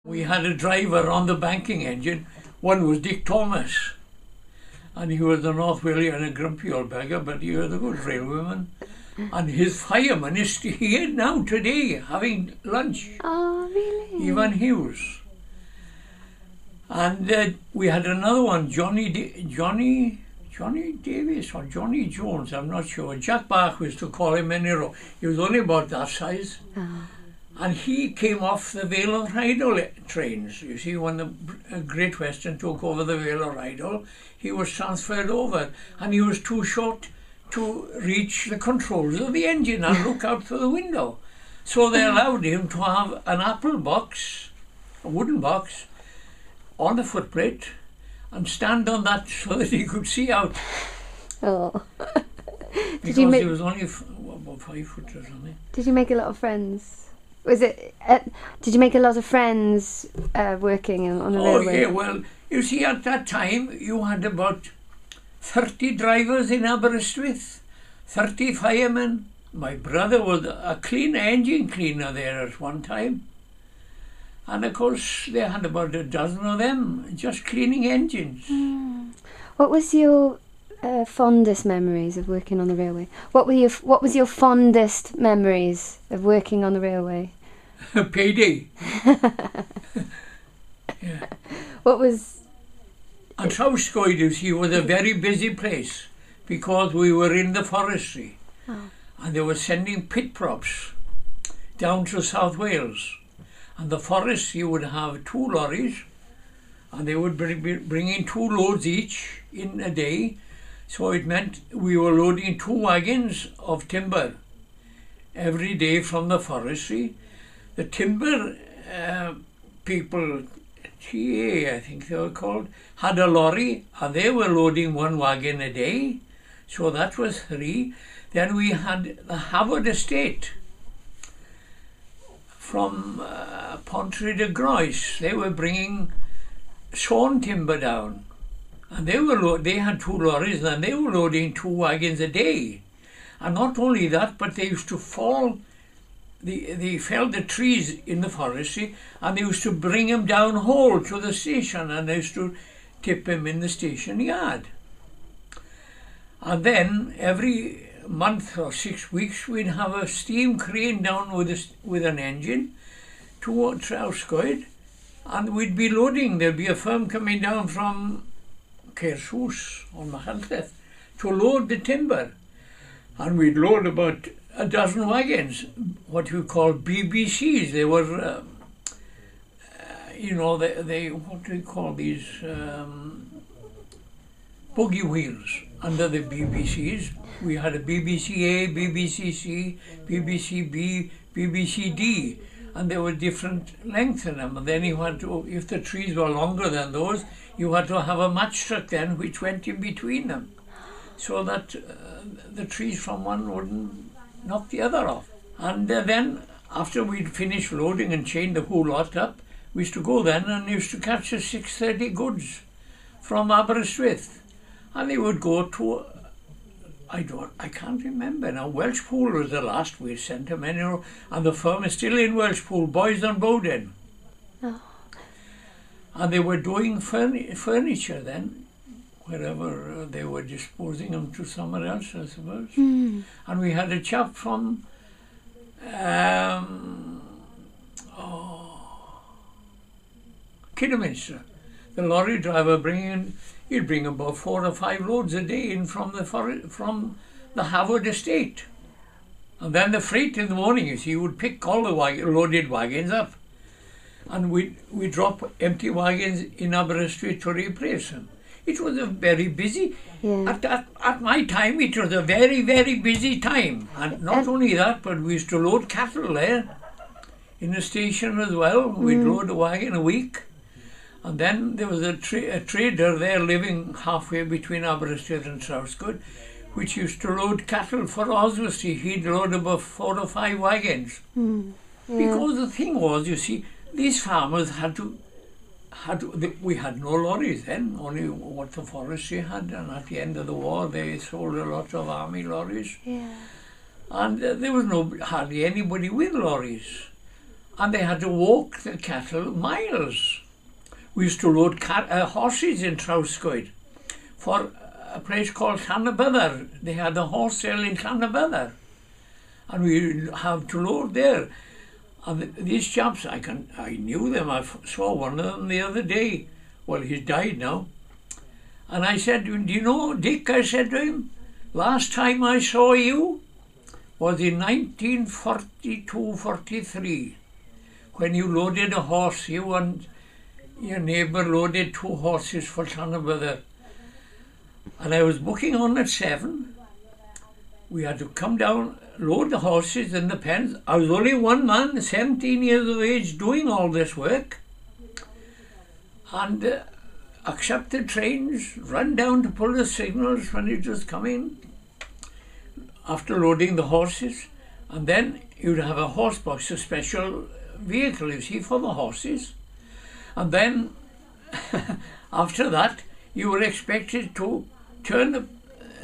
We had a driver on the banking engine. One was Dick Thomas, and he was a North Walian, a grumpy old beggar, but he was a good railwayman. And his fireman is here now today having lunch. Oh, really? Ivan Hughes. And we had another one, Johnny Davis or Johnny Jones, I'm not sure. Jack Bach was to call him anyhow. He was only about that size. Oh. And he came off the Vale of Rheidol trains. You see, when the Great Western took over the Vale of Rheidol, he was transferred over, and he was too short to reach the controls of the engine and look out through the window. So they allowed him to have an apple box, a wooden box, on the footplate, and stand on that so that he could see out. Oh. Because he was only about 5 foot or something. Did you make a lot of friends? Did you make a lot of friends working on the railway? Oh yeah, well, you see, at that time you had about 30 drivers in Aberystwyth, 30 firemen. My brother was a engine cleaner there at one time. And of course they had about a dozen of them just cleaning engines. What was your fondest memories of working on the railway? What was your fondest memories of working on the railway? Payday. Yeah. What was... And South Scoid, you see, was a very busy place because we were in the forestry. Oh. And they were sending pit props down to South Wales. And the forestry would have 2 lorries, and they would bring in 2 loads each in a day. So it meant we were loading 2 wagons of timber every day from the forestry. The timber people, TA I think they were called, had a lorry, and they were loading 1 wagon a day. So that was 3. Then we had the Havard estate from part3 de Groes. They were bringing sawn timber down. And they had 2 lorries, and they were loading 2 wagons a day. And not only that, but they used to they felled the trees in the forestry, and they used to bring them down whole to the station, and they used to tip them in the station yard. And then every month or 6 weeks, we'd have a steam crane down with an engine to Trowscoid, and we'd be loading. There'd be a firm coming down from Caershws or Machynlleth to load the timber, and we'd load about a dozen wagons, what we call BBCs. They were, they what do you call these, buggy wheels under the BBCs. We had a BBC A, BBC C, BBC B, BBC D, and there were different lengths in them. And then you had to, if the trees were longer than those, you had to have a match truck then which went in between them, so that the trees from one wouldn't knock the other off. And then after we'd finished loading and chained the whole lot up, we used to go then and used to catch the 6:30 goods from Aberystwyth, and they would go to, I can't remember now. Welshpool was the last we sent them anyhow, and the firm is still in Welshpool, Boys and Bowden. Oh. And they were doing furniture then, wherever they were disposing them to somewhere else, I suppose. And we had a chap from Kidderminster, the lorry driver he'd bring about 4 or 5 loads a day in from the Havard estate. And then the freight in the morning, you see, would pick all the loaded wagons up, and we drop empty wagons in Aberystwyth to replace them. It was a very busy, at my time, it was a very, very busy time. And not only that, but we used to load cattle there in the station as well. We'd load a wagon a week. And then there was a trader there living halfway between Aberystwyth and Trowscoid, which used to load cattle for Oswestry. He'd load about 4 or 5 wagons. Because the thing was, you see, these farmers we had no lorries then, only what the forestry had, and at the end of the war they sold a lot of army lorries. And there was hardly anybody with lorries. and they had to walk the cattle miles. We used to load horses in Trowscoid for a place called Carmarthen. They had a horse sale in Carmarthen, and we have to load there. And these chaps, I knew them. I saw one of them the other day. Well, he's died now. And I said, do you know, Dick, I said to him, last time I saw you was in 1942-43, when you loaded a horse. You and your neighbour loaded 2 horses for Carmarthen. And I was booking on at 7. We had to come down, load the horses in the pens. I was only one man, 17 years of age, doing all this work. And accept the trains, run down to pull the signals when it was coming, after loading the horses. And then you'd have a horse box, a special vehicle, you see, for the horses. And then, after that, you were expected to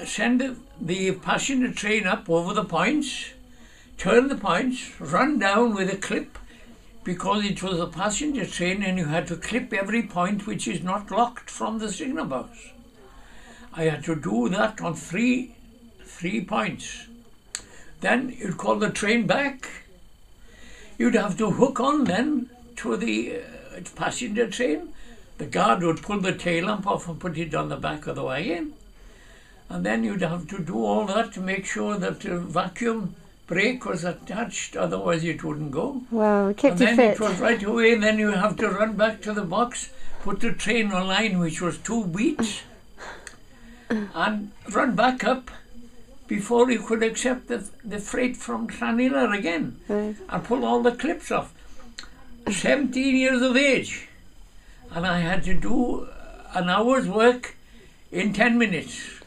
send the passenger train up over the points, turn the points, run down with a clip, because it was a passenger train and you had to clip every point which is not locked from the signal box. I had to do that on three points. Then you'd call the train back. You'd have to hook on then to the passenger train. The guard would pull the tail lamp off and put it on the back of the wagon. And then you'd have to do all that to make sure that the vacuum brake was attached, otherwise it wouldn't go. Wow, it kept you fit. And then it was right away, and then you have to run back to the box, put the train on line, which was 2 beats, and run back up before you could accept the freight from Llanillar again, and pull all the clips off. 17 years of age, and I had to do an hour's work in 10 minutes.